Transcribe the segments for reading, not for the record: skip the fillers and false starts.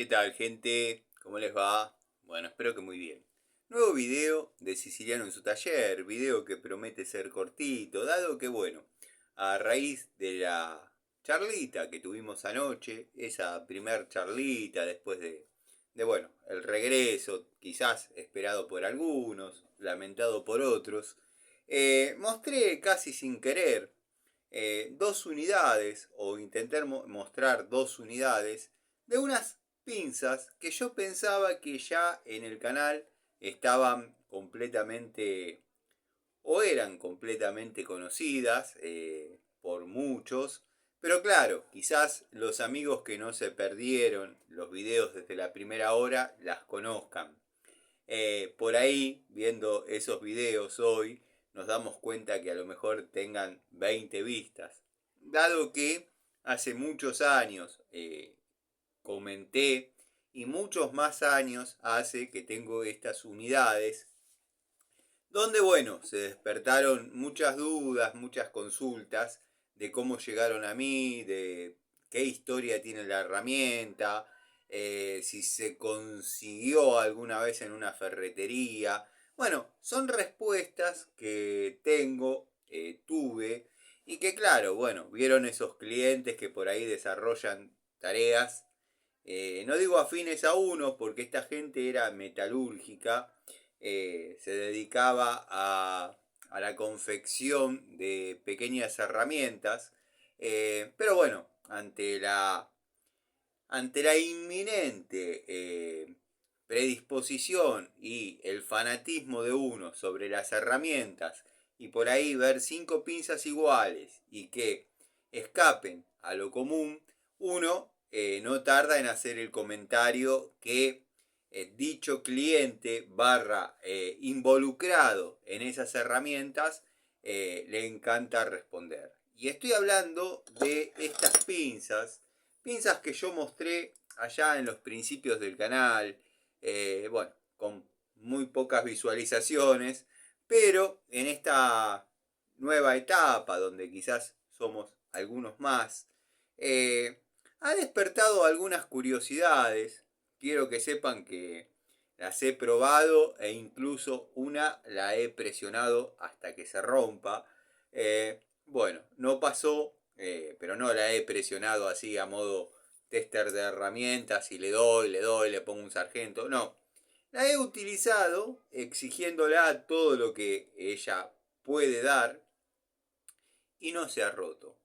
¿Qué tal, gente? ¿Cómo les va? Bueno, espero que muy bien. Nuevo video de Siciliano en su taller, video que promete ser cortito, dado que, bueno, a raíz de la charlita que tuvimos anoche, esa primer charlita después bueno, el regreso, quizás esperado por algunos, lamentado por otros, mostré casi sin querer dos unidades, o intentar mostrar dos unidades, de unas pinzas que yo pensaba que ya en el canal estaban completamente o eran completamente conocidas por muchos, pero claro, quizás los amigos que no se perdieron los videos desde la primera hora las conozcan. Por ahí, viendo esos videos hoy, nos damos cuenta que a lo mejor tengan 20 vistas. Dado que hace muchos años comenté y muchos más años hace que tengo estas unidades, donde bueno, se despertaron muchas dudas, muchas consultas de cómo llegaron a mí, de qué historia tiene la herramienta, si se consiguió alguna vez en una ferretería. Bueno, son respuestas que tengo, tuve, y que claro, bueno, vieron esos clientes que por ahí desarrollan tareas, no digo afines a uno, porque esta gente era metalúrgica, se dedicaba a la confección de pequeñas herramientas, pero bueno, ante la inminente predisposición y el fanatismo de uno sobre las herramientas, y por ahí ver cinco pinzas iguales y que escapen a lo común, uno no tarda en hacer el comentario que dicho cliente barra involucrado en esas herramientas le encanta responder. Y estoy hablando de estas pinzas que yo mostré allá en los principios del canal, bueno, con muy pocas visualizaciones, pero en esta nueva etapa donde quizás somos algunos más, ha despertado algunas curiosidades. Quiero que sepan que las he probado e incluso una la he presionado hasta que se rompa. Bueno, no pasó, pero no la he presionado así a modo tester de herramientas y le pongo un sargento. No, la he utilizado exigiéndola todo lo que ella puede dar y no se ha roto.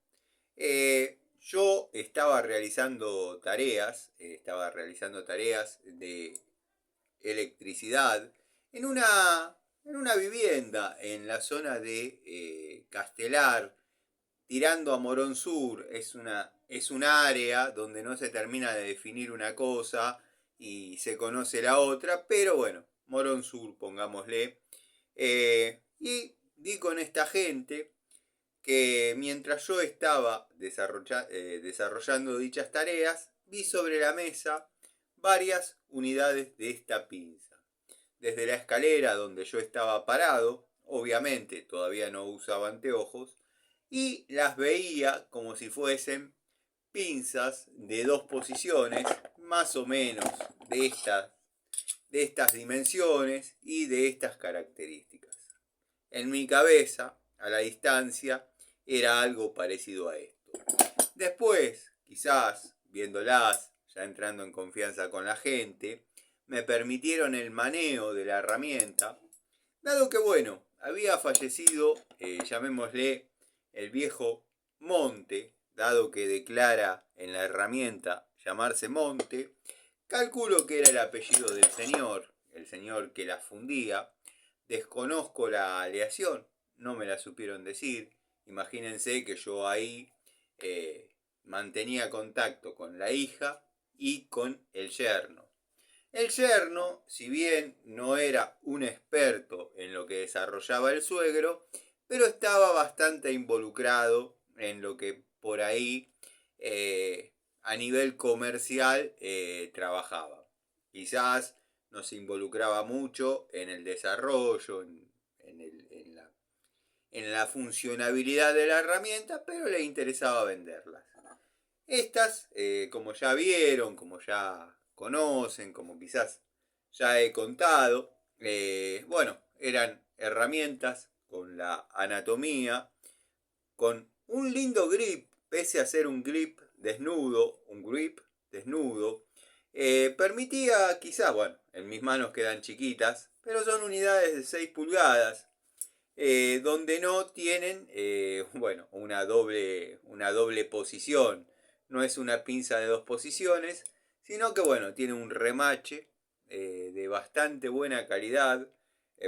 Yo estaba realizando tareas de electricidad en una vivienda en la zona de Castelar, tirando a Morón Sur. Es un área donde no se termina de definir una cosa y se conoce la otra, pero bueno, Morón Sur, pongámosle. Y di con esta gente que mientras yo estaba desarrollando dichas tareas, vi sobre la mesa varias unidades de esta pinza. Desde la escalera donde yo estaba parado, obviamente todavía no usaba anteojos, y las veía como si fuesen pinzas de dos posiciones, más o menos de de estas dimensiones y de estas características. En mi cabeza, a la distancia, era algo parecido a esto. Después, quizás, viéndolas, ya entrando en confianza con la gente, me permitieron el maneo de la herramienta, dado que, bueno, había fallecido, llamémosle, el viejo Monte, dado que declara en la herramienta llamarse Monte. Calculo que era el apellido del señor, el señor que la fundía. Desconozco la aleación, no me la supieron decir. Imagínense que yo ahí mantenía contacto con la hija y con el yerno. El yerno, si bien no era un experto en lo que desarrollaba el suegro, pero estaba bastante involucrado en lo que por ahí a nivel comercial trabajaba. Quizás no se involucraba mucho en el desarrollo, en la funcionabilidad de la herramienta, pero le interesaba venderlas. Estas, como ya vieron, como ya conocen, como quizás ya he contado. Bueno, eran herramientas con la anatomía, con un lindo grip, pese a ser un grip desnudo, permitía quizás, bueno, en mis manos quedan chiquitas, pero son unidades de 6 pulgadas, donde no tienen, bueno, una doble posición. No es una pinza de dos posiciones, sino que, bueno, tiene un remache de bastante buena calidad.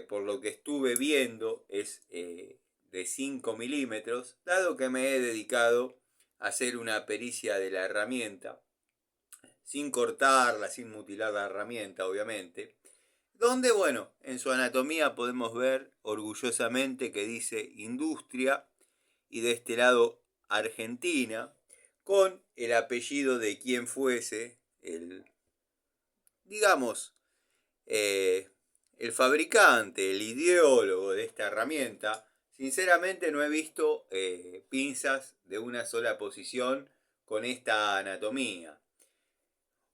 Por lo que estuve viendo, es de 5 milímetros, dado que me he dedicado a hacer una pericia de la herramienta, sin cortarla, sin mutilar la herramienta, obviamente. Donde, bueno, en su anatomía podemos ver orgullosamente que dice industria y de este lado Argentina, con el apellido de quien fuese el, digamos, el fabricante, el ideólogo de esta herramienta. Sinceramente no he visto pinzas de una sola posición con esta anatomía.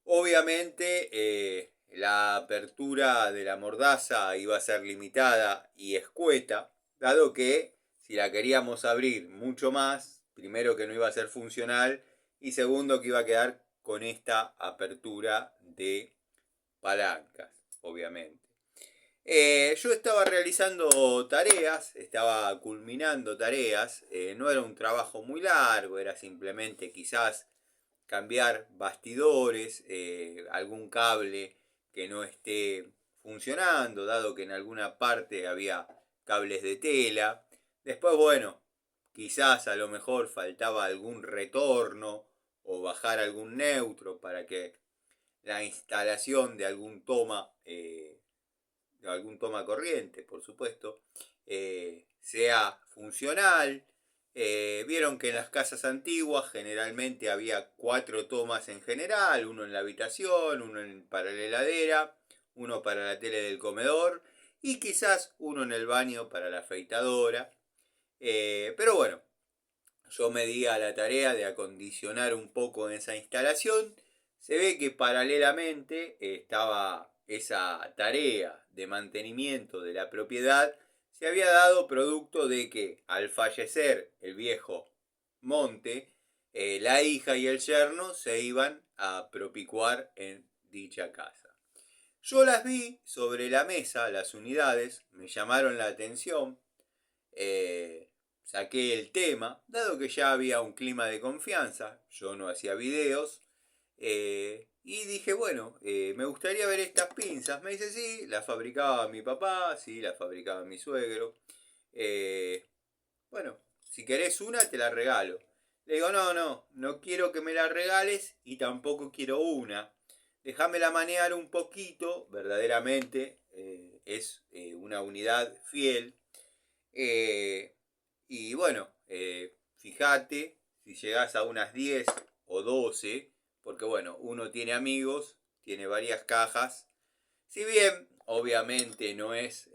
Obviamente la apertura de la mordaza iba a ser limitada y escueta, dado que si la queríamos abrir mucho más, primero que no iba a ser funcional y segundo que iba a quedar con esta apertura de palancas, obviamente. Yo estaba realizando tareas, estaba culminando tareas, no era un trabajo muy largo, era simplemente quizás cambiar bastidores, algún cable que no esté funcionando, dado que en alguna parte había cables de tela. Después, bueno, quizás a lo mejor faltaba algún retorno o bajar algún neutro para que la instalación de algún toma corriente, por supuesto, sea funcional. Vieron que en las casas antiguas generalmente había 4 tomas en general, uno en la habitación, uno para la heladera, uno para la tele del comedor y quizás uno en el baño para la afeitadora. Pero bueno, yo me di a la tarea de acondicionar un poco en esa instalación. Se ve que paralelamente estaba esa tarea de mantenimiento de la propiedad. Se había dado producto de que al fallecer el viejo Monte, la hija y el yerno se iban a propicuar en dicha casa. Yo las vi sobre la mesa, las unidades, me llamaron la atención. Saqué el tema, dado que ya había un clima de confianza, yo no hacía videos, y dije, bueno, me gustaría ver estas pinzas. Me dice, sí, las fabricaba mi papá, sí, las fabricaba mi suegro. Eh, bueno, si querés una, te la regalo. Le digo, no quiero que me la regales y tampoco quiero una. Déjamela manejar un poquito, verdaderamente es una unidad fiel. Y bueno, fíjate si llegás a unas 10 o 12, porque bueno, uno tiene amigos, tiene varias cajas. Si bien obviamente no es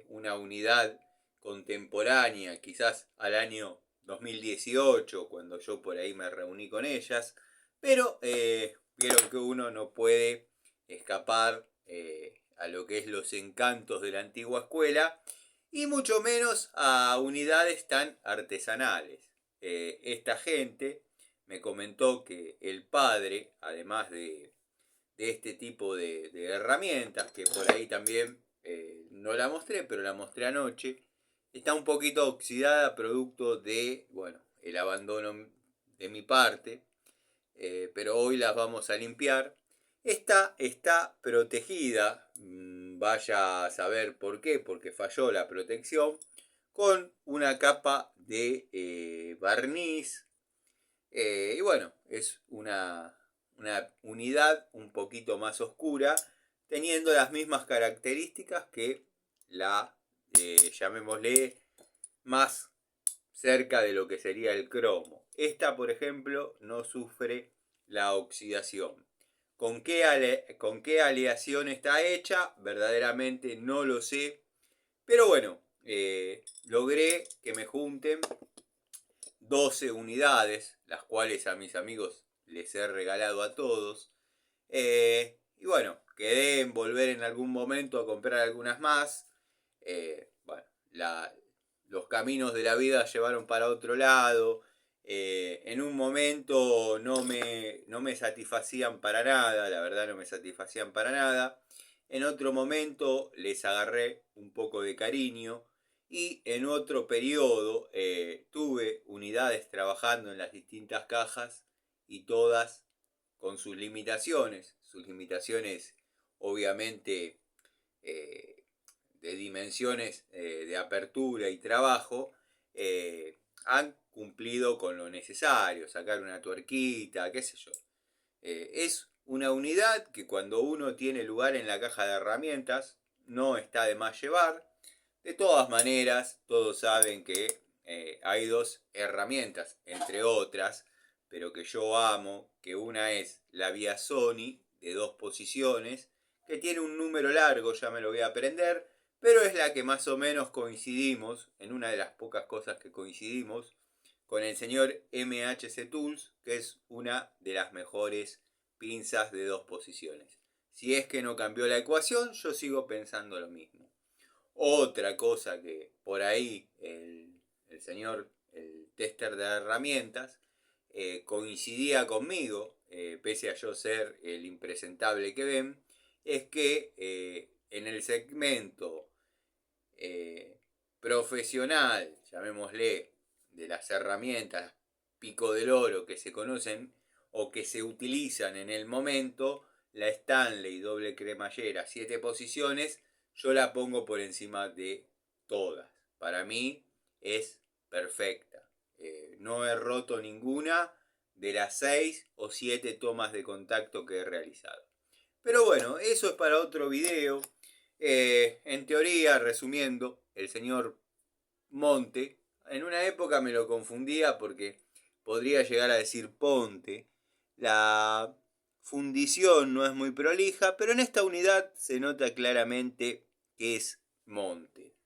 una unidad contemporánea, quizás al año 2018, cuando yo por ahí me reuní con ellas, pero vieron que uno no puede escapar a lo que es los encantos de la antigua escuela y mucho menos a unidades tan artesanales. Esta gente me comentó que el padre, además de este tipo de herramientas, que por ahí también no la mostré, pero la mostré anoche, está un poquito oxidada producto de, bueno, el abandono de mi parte, pero hoy las vamos a limpiar. Esta está protegida, vaya a saber por qué, porque falló la protección, con una capa de barniz. Y bueno, es una unidad un poquito más oscura, teniendo las mismas características que la, llamémosle, más cerca de lo que sería el cromo. Esta, por ejemplo, no sufre la oxidación. ¿Con qué aleación está hecha? Verdaderamente no lo sé. Pero bueno, logré que me junten 12 unidades, las cuales a mis amigos les he regalado a todos. Y bueno, quedé en volver en algún momento a comprar algunas más. Bueno, los caminos de la vida llevaron para otro lado. En un momento no me satisfacían para nada, la verdad no me satisfacían para nada. En otro momento les agarré un poco de cariño. Y en otro periodo tuve unidades trabajando en las distintas cajas y todas con sus limitaciones obviamente eh, de dimensiones de apertura y trabajo, han cumplido con lo necesario, sacar una tuerquita, qué sé yo. Es una unidad que cuando uno tiene lugar en la caja de herramientas no está de más llevar. De todas maneras, todos saben que hay dos herramientas, entre otras, pero que yo amo, que una es la vía Sony de 2 posiciones, que tiene un número largo, ya me lo voy a aprender, pero es la que más o menos coincidimos, en una de las pocas cosas que coincidimos, con el señor MHC Tools, que es una de las mejores pinzas de 2 posiciones. Si es que no cambió la ecuación, yo sigo pensando lo mismo. Otra cosa que por ahí el señor, el tester de herramientas, coincidía conmigo, pese a yo ser el impresentable que ven, es que en el segmento profesional, llamémosle, de las herramientas pico del oro que se conocen o que se utilizan en el momento, la Stanley doble cremallera 7 posiciones, yo la pongo por encima de todas. Para mí es perfecta. No he roto ninguna de las 6 o 7 tomas de contacto que he realizado. Pero bueno, eso es para otro video. En teoría, resumiendo, el señor Monte, en una época me lo confundía porque podría llegar a decir Ponte. La fundición no es muy prolija, pero en esta unidad se nota claramente que es Monte.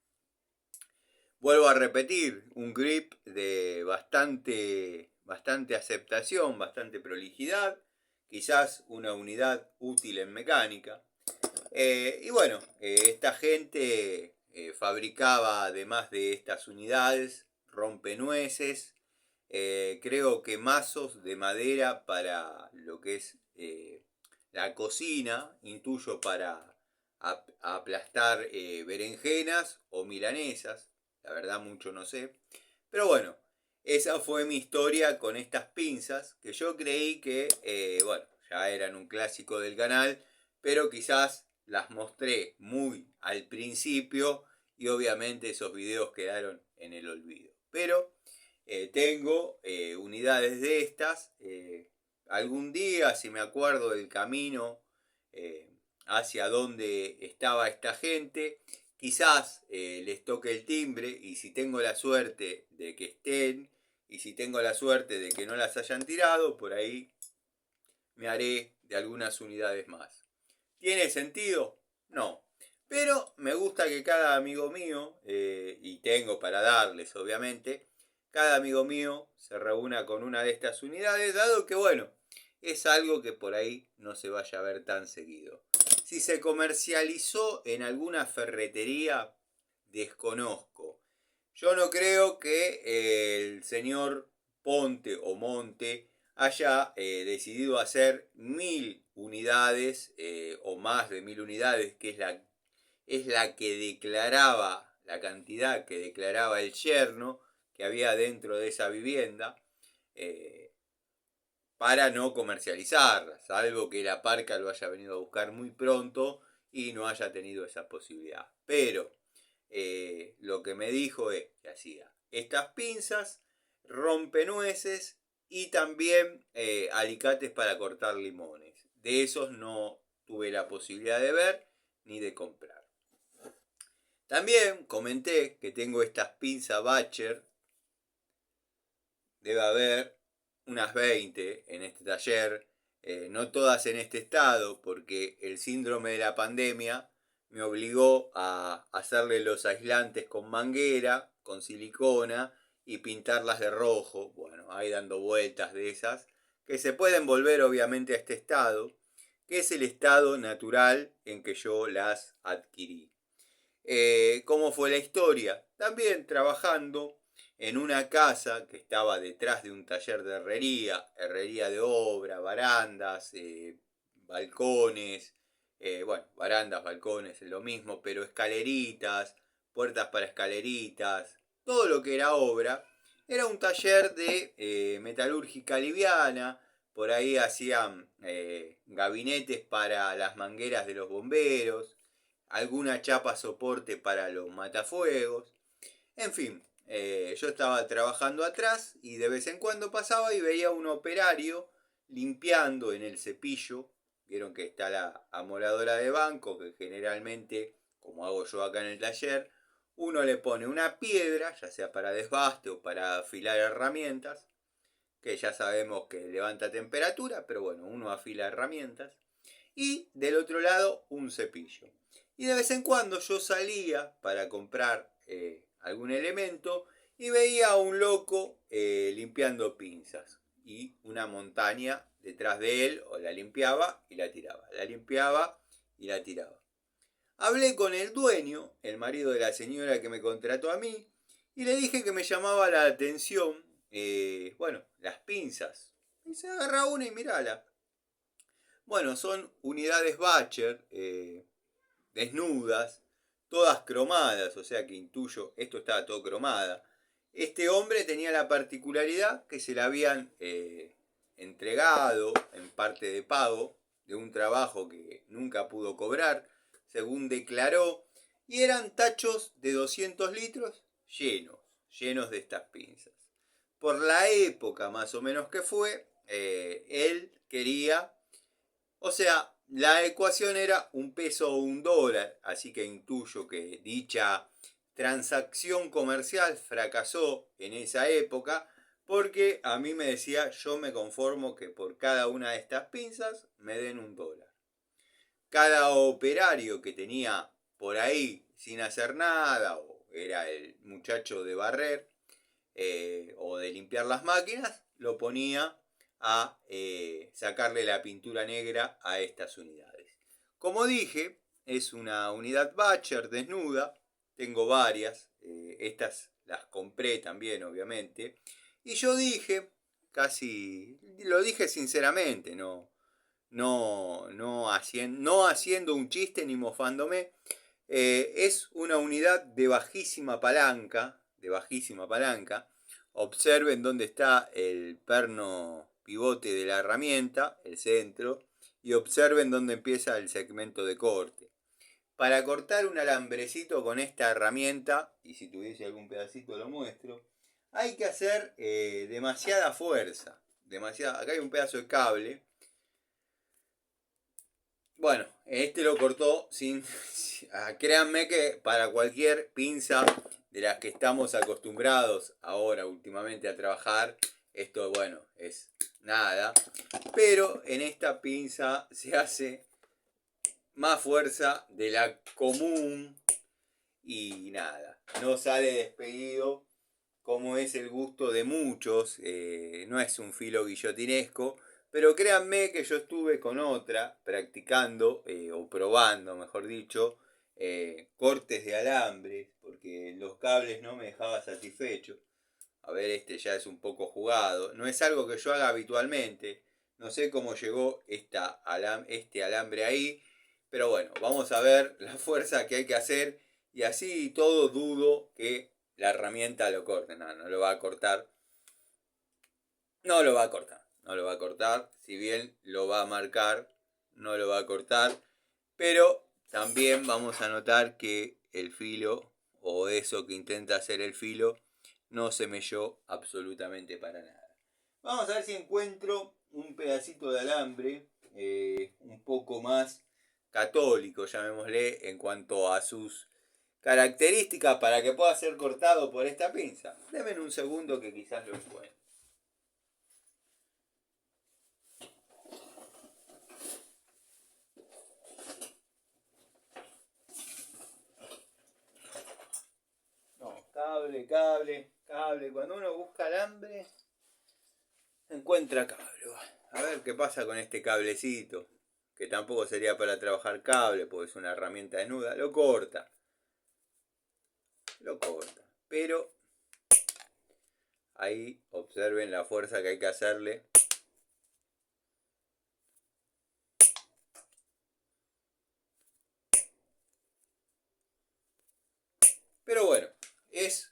Vuelvo a repetir, un grip de bastante aceptación, bastante prolijidad, quizás una unidad útil en mecánica. Y bueno, esta gente fabricaba además de estas unidades rompenueces, creo que mazos de madera para lo que es la cocina, intuyo para aplastar berenjenas o milanesas, la verdad mucho no sé. Pero bueno, esa fue mi historia con estas pinzas que yo creí que, bueno, ya eran un clásico del canal, pero quizás las mostré muy al principio y obviamente esos videos quedaron en el olvido. Pero tengo unidades de estas. Algún día, si me acuerdo del camino eh, hacia donde estaba esta gente, quizás les toque el timbre y si tengo la suerte de que estén y si tengo la suerte de que no las hayan tirado, por ahí me haré de algunas unidades más. ¿Tiene sentido? No. Pero me gusta que cada amigo mío, y tengo para darles obviamente, cada amigo mío se reúna con una de estas unidades, dado que bueno, es algo que por ahí no se vaya a ver tan seguido. Si se comercializó en alguna ferretería, desconozco. Yo no creo que el señor Ponte o Monte haya decidido hacer 1000 unidades o más de 1000 unidades, que es la que declaraba, la cantidad que declaraba el yerno que había dentro de esa vivienda, eh, para no comercializarla, salvo que la parca lo haya venido a buscar muy pronto y no haya tenido esa posibilidad. Pero lo que me dijo es que hacía estas pinzas, rompenueces y también alicates para cortar limones. De esos no tuve la posibilidad de ver ni de comprar. También comenté que tengo estas pinzas Bacher. Debe haber unas 20 en este taller. No todas en este estado porque el síndrome de la pandemia me obligó a hacerle los aislantes con manguera, con silicona y pintarlas de rojo. Bueno, ahí dando vueltas de esas que se pueden volver obviamente a este estado, que es el estado natural en que yo las adquirí. ¿Cómo fue la historia? También trabajando en una casa que estaba detrás de un taller de herrería de obra, barandas, balcones, bueno, barandas, balcones es lo mismo, pero escaleritas, puertas para escaleritas, todo lo que era obra. Era un taller de metalúrgica liviana, por ahí hacían gabinetes para las mangueras de los bomberos, alguna chapa soporte para los matafuegos, en fin, yo estaba trabajando atrás y de vez en cuando pasaba y veía un operario limpiando en el cepillo. Vieron que está la amoladora de banco, que generalmente, como hago yo acá en el taller, uno le pone una piedra, ya sea para desbaste o para afilar herramientas, que ya sabemos que levanta temperatura, pero bueno, uno afila herramientas. Y del otro lado un cepillo. Y de vez en cuando yo salía para comprar algún elemento y veía a un loco limpiando pinzas y una montaña detrás de él, o la limpiaba y la tiraba, la limpiaba y la tiraba. Hablé con el dueño, el marido de la señora que me contrató a mí, y le dije que me llamaba la atención, bueno, las pinzas. Y se agarra una y mirala. Bueno, son unidades Bacher, desnudas, todas cromadas, o sea que intuyo, esto estaba todo cromada. Este hombre tenía la particularidad que se la habían entregado en parte de pago de un trabajo que nunca pudo cobrar, según declaró, y eran tachos de 200 litros llenos de estas pinzas. Por la época más o menos que fue, él quería, o sea, la ecuación era un peso o un dólar, así que intuyo que dicha transacción comercial fracasó en esa época, porque a mí me decía, yo me conformo que por cada una de estas pinzas me den un dólar. Cada operario que tenía por ahí sin hacer nada, o era el muchacho de barrer, o de limpiar las máquinas, lo ponía a sacarle la pintura negra a estas unidades. Como dije, es una unidad Bacher desnuda, tengo varias, estas las compré también obviamente, y yo dije, casi, lo dije sinceramente, no haciendo un chiste ni mofándome, es una unidad de bajísima palanca, Observen dónde está el perno pivote de la herramienta, el centro, y observen dónde empieza el segmento de corte. Para cortar un alambrecito con esta herramienta, y si tuviese algún pedacito lo muestro, hay que hacer demasiada fuerza. Acá hay un pedazo de cable. Bueno, este lo cortó sin... Créanme que para cualquier pinza de las que estamos acostumbrados ahora últimamente a trabajar, esto, bueno, es nada. Pero en esta pinza se hace más fuerza de la común y nada, no sale despedido como es el gusto de muchos. No es un filo guillotinesco, pero créanme que yo estuve con otra practicando, o probando, mejor dicho, cortes de alambres, porque los cables no me dejaba satisfecho. A ver, este ya es un poco jugado. No es algo que yo haga habitualmente. No sé cómo llegó este alambre ahí. Pero bueno, vamos a ver la fuerza que hay que hacer. Y así todo dudo que la herramienta lo corte. No, no lo va a cortar. No lo va a cortar. No lo va a cortar. Si bien lo va a marcar, no lo va a cortar. Pero también vamos a notar que el filo, o eso que intenta hacer el filo, no se melló absolutamente para nada. Vamos a ver si encuentro un pedacito de alambre un poco más católico, llamémosle, en cuanto a sus características para que pueda ser cortado por esta pinza. Denme un segundo que quizás lo encuentre. No, cable. Cuando uno busca alambre, encuentra cable. A ver qué pasa con este cablecito. que tampoco sería para trabajar cable, porque es una herramienta desnuda, lo corta. Pero ahí observen la fuerza que hay que hacerle. Pero bueno, es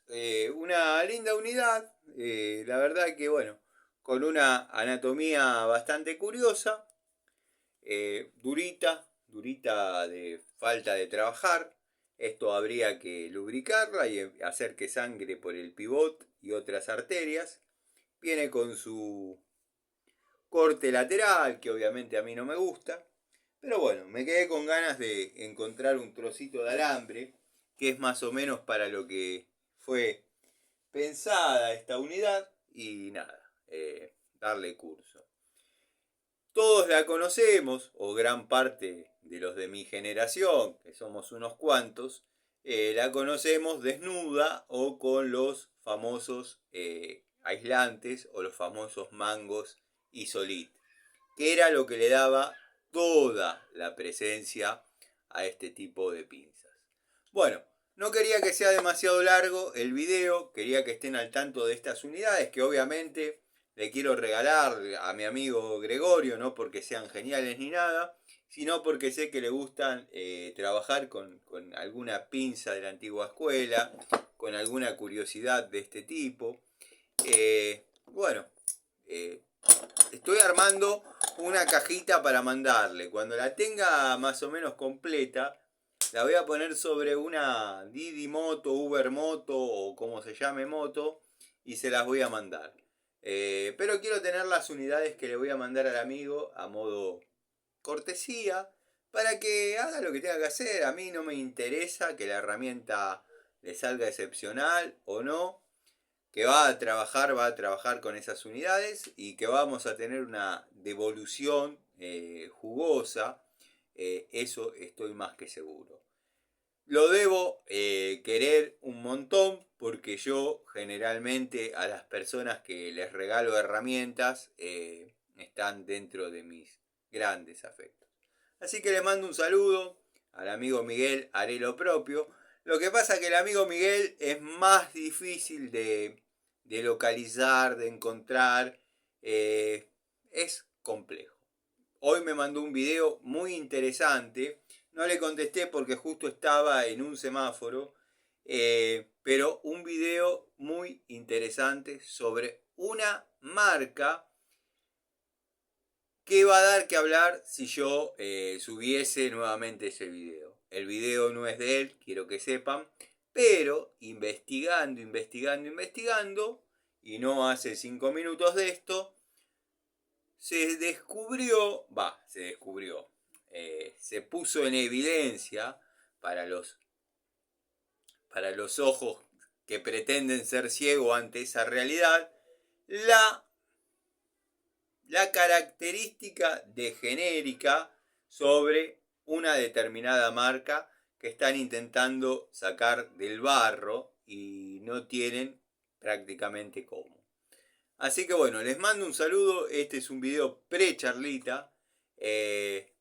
una linda unidad. La verdad que bueno, con una anatomía bastante curiosa. Durita de falta de trabajar. Esto habría que lubricarla y hacer que sangre por el pivot y otras arterias. Viene con su corte lateral, que obviamente a mí no me gusta. Pero bueno, me quedé con ganas de encontrar un trocito de alambre, que es más o menos para lo que fue pensada esta unidad. Y nada, darle curso. Todos la conocemos, o gran parte de los de mi generación, que somos unos cuantos, la conocemos desnuda o con los famosos aislantes o los famosos mangos Isolit, que era lo que le daba toda la presencia a este tipo de pinzas. Bueno, no quería que sea demasiado largo el video, quería que estén al tanto de estas unidades que obviamente le quiero regalar a mi amigo Gregorio, no porque sean geniales ni nada, sino porque sé que le gustan trabajar con alguna pinza de la antigua escuela, con alguna curiosidad de este tipo. Bueno, estoy armando una cajita para mandarle. Cuando la tenga más o menos completa, la voy a poner sobre una Didi Moto, Uber Moto o como se llame moto y se las voy a mandar. Pero quiero tener las unidades que le voy a mandar al amigo a modo cortesía para que haga lo que tenga que hacer. A mí no me interesa que la herramienta le salga excepcional o no. Que va a trabajar con esas unidades y que vamos a tener una devolución jugosa. Eso estoy más que seguro. Lo debo querer un montón porque yo generalmente a las personas que les regalo herramientas están dentro de mis grandes afectos. Así que le mando un saludo al amigo Miguel, haré lo propio. Lo que pasa es que el amigo Miguel es más difícil de localizar, de encontrar. Es complejo. Hoy me mandó un video muy interesante. No le contesté porque justo estaba en un semáforo. Pero un video muy interesante sobre una marca que va a dar que hablar si yo subiese nuevamente ese video. El video no es de él, quiero que sepan. Pero investigando, y no hace 5 minutos de esto, se puso en evidencia para los ojos que pretenden ser ciegos ante esa realidad, la característica de genérica sobre una determinada marca que están intentando sacar del barro y no tienen prácticamente cómo. Así que bueno, les mando un saludo. Este es un video pre-charlita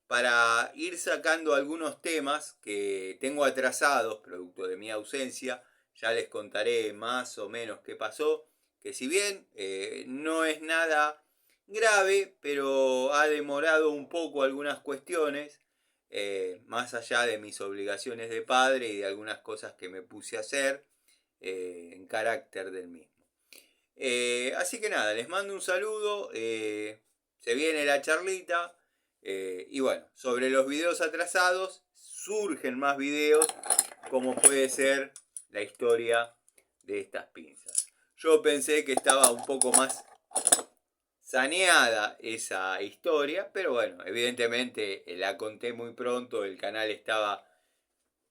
para ir sacando algunos temas que tengo atrasados producto de mi ausencia. Ya les contaré más o menos qué pasó. Que si bien no es nada grave, pero ha demorado un poco algunas cuestiones. Más allá de mis obligaciones de padre y de algunas cosas que me puse a hacer en carácter del mismo. Así que nada, les mando un saludo. Se viene la charlita. Y bueno, sobre los videos atrasados, surgen más videos, como puede ser la historia de estas pinzas. Yo pensé que estaba un poco más saneada esa historia, pero bueno, evidentemente la conté muy pronto, el canal estaba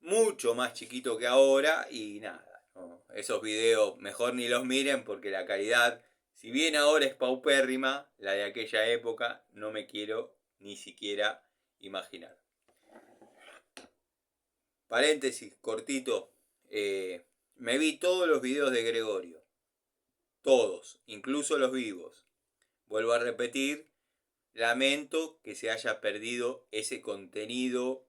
mucho más chiquito que ahora y nada. ¿No? Esos videos mejor ni los miren porque la calidad, si bien ahora es paupérrima, la de aquella época no me quiero ni siquiera imaginar. Paréntesis, cortito. Me vi todos los videos de Gregorio. Todos, incluso los vivos. Vuelvo a repetir, lamento que se haya perdido ese contenido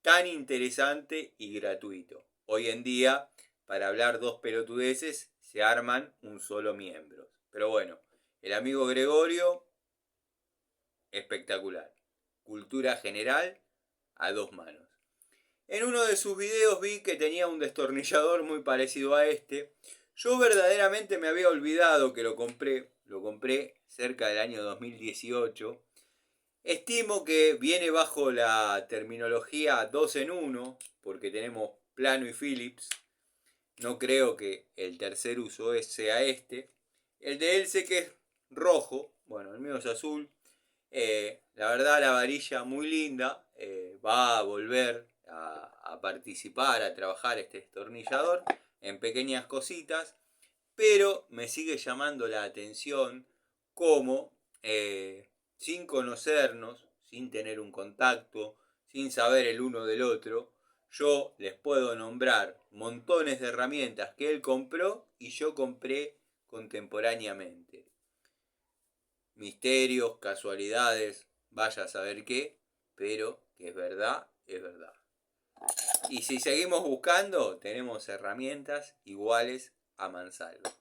tan interesante y gratuito. Hoy en día, para hablar dos pelotudeces, se arman un solo miembro. Pero bueno, el amigo Gregorio, espectacular. Cultura general a dos manos. En uno de sus videos vi que tenía un destornillador muy parecido a este. Yo verdaderamente me había olvidado que lo compré. Lo compré cerca del año 2018. Estimo que viene bajo la terminología 2 en 1, porque tenemos plano y Philips. No creo que el tercer uso sea este. El de él sé que es rojo. Bueno, el mío es azul. La verdad, la varilla muy linda. Va a volver a participar, a trabajar este destornillador en pequeñas cositas. Pero me sigue llamando la atención cómo, sin conocernos, sin tener un contacto, sin saber el uno del otro, yo les puedo nombrar montones de herramientas que él compró y yo compré contemporáneamente. Misterios, casualidades, vaya a saber qué, pero que es verdad, es verdad. Y si seguimos buscando, tenemos herramientas iguales a mansalva.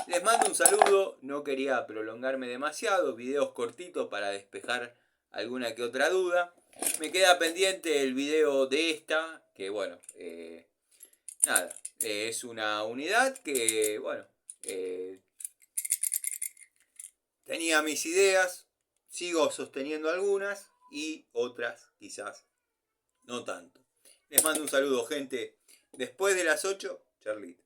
Les mando un saludo, no quería prolongarme demasiado, videos cortitos para despejar alguna que otra duda. Me queda pendiente el video de esta, que bueno, nada, es una unidad que, bueno, tenía mis ideas, sigo sosteniendo algunas y otras quizás no tanto. Les mando un saludo, gente. Después de las 8, Charlito.